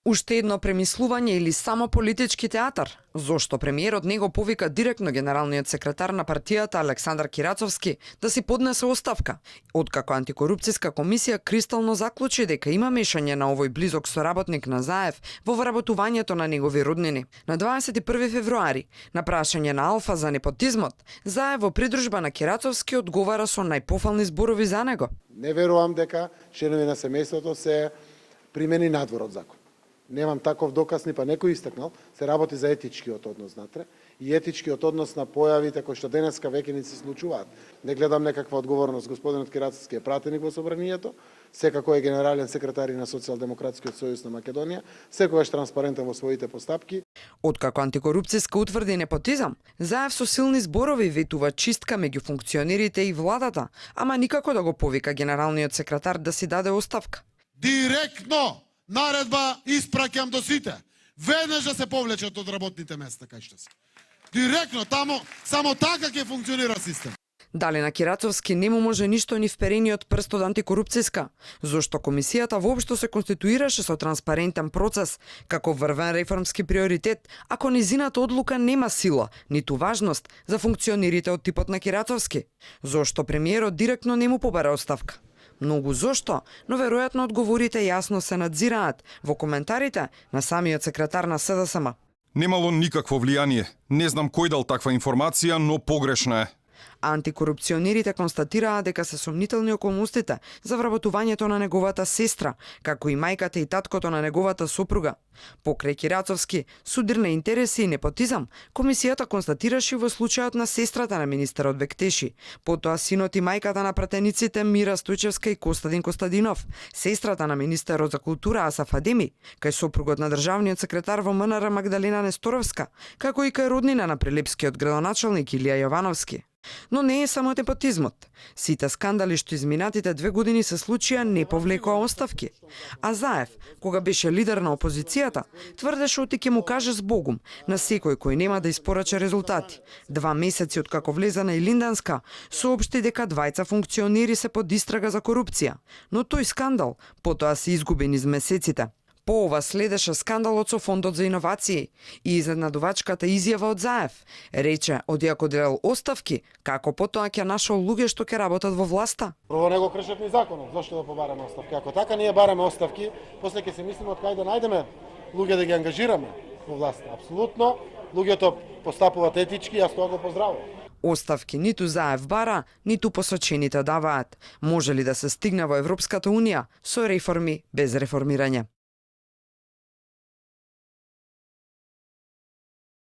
Уште едно премислување или само политички театар? Зошто премиерот не го повика директно генералниот секретар на партијата Александар Кирацовски да си поднесе оставка? Откако антикорупцијска комисија кристално заклучи дека има мешање на овој близок соработник на Заев во вработувањето на негови роднини. На 21 февруари, на прашање на Алфа за непотизмот, Заев во придружба на Кирацовски одговара со најпофални зборови за него. Не верувам дека членови на семејството се примени надвор од закон. Немам таков доказ, ни па некој истакнал, се работи за етичкиот однос натре и етичкиот однос на појавите кои што денеска веќе ни се случуваат. Не гледам некаква одговорност. Господинот Кирацовски е пратеник во собранието, секако е генерален секретар на Социјалдемократскиот сојуз на Македонија, секогаш транспарентен во своите постапки. Откако антикорупцијска утврди непотизам, Заев со силни зборови ветува чистка меѓу функционерите и владата, ама никако да го повика генералниот секретар да си даде оставка. Директно наредба испраќам до сите. Веднаш да се повлечат од работните места кај што се. Директно тамо, само така ќе функционира систем. Дали на Кирацовски не му може ништо ни вперениот прст од антикорупцијска? Зошто комисијата воопшто се конституираше со транспарентен процес, како врвен реформски приоритет, ако низината одлука нема сила, ниту важност за функционерите од типот на Кирацовски? Зошто премиерот директно не му побара оставка? Многу зошто, но веројатно одговорите јасно се надзираат во коментарите на самиот секретар на СДСМ. Немало никакво влијание. Не знам кој дал таква информација, но погрешна е. Антикорупционерите констатираа дека се сомнителни околностите за вработувањето на неговата сестра, како и мајката и таткото на неговата сопруга. Покрај Кирацовски, судир на интереси и непотизам, комисијата констатираше во случајот на сестрата на министерот Бектеши, потоа синот и мајката на пратениците Мира Стојчевска и Костадин Костадинов, сестрата на министерот за култура Асаф Адеми, кај сопругот на државниот секретар во МНР Магдалина Несторовска, како и кај роднина на прилепскиот градоначалник Илија Јовановски. Но не е само непотизмот. Сите скандали што изминатите 2 години се случија не повлекоа оставки. А Заев, кога беше лидер на опозицијата, тврдеше оти ќе му каже збогум на секој кој нема да испорача резултати. 2 месеци откако влезе на Илинданска, соопшти дека двајца функционери се под истрага за корупција. Но тој скандал потоа се изгуби низ месеците. По ова следеше скандалот со Фондот за иновации и изненадувачката изјава од Заев. Рече, одиако делел оставки, како потоа ќе нашол луѓе што ќе работат во власта. Прво не го кршат ни законот, зошто да побараме оставки? Ако така ние бараме оставки, после ќе се мислиме од кај да најдеме луѓе да ги ангажираме во власта. Апсолутно, луѓето постапуваат етички, јас тоа го поздравувам. Оставки ниту Заев бара, ниту посочените даваат. Може ли да се стигне во Европската унија со реформи без реформирање?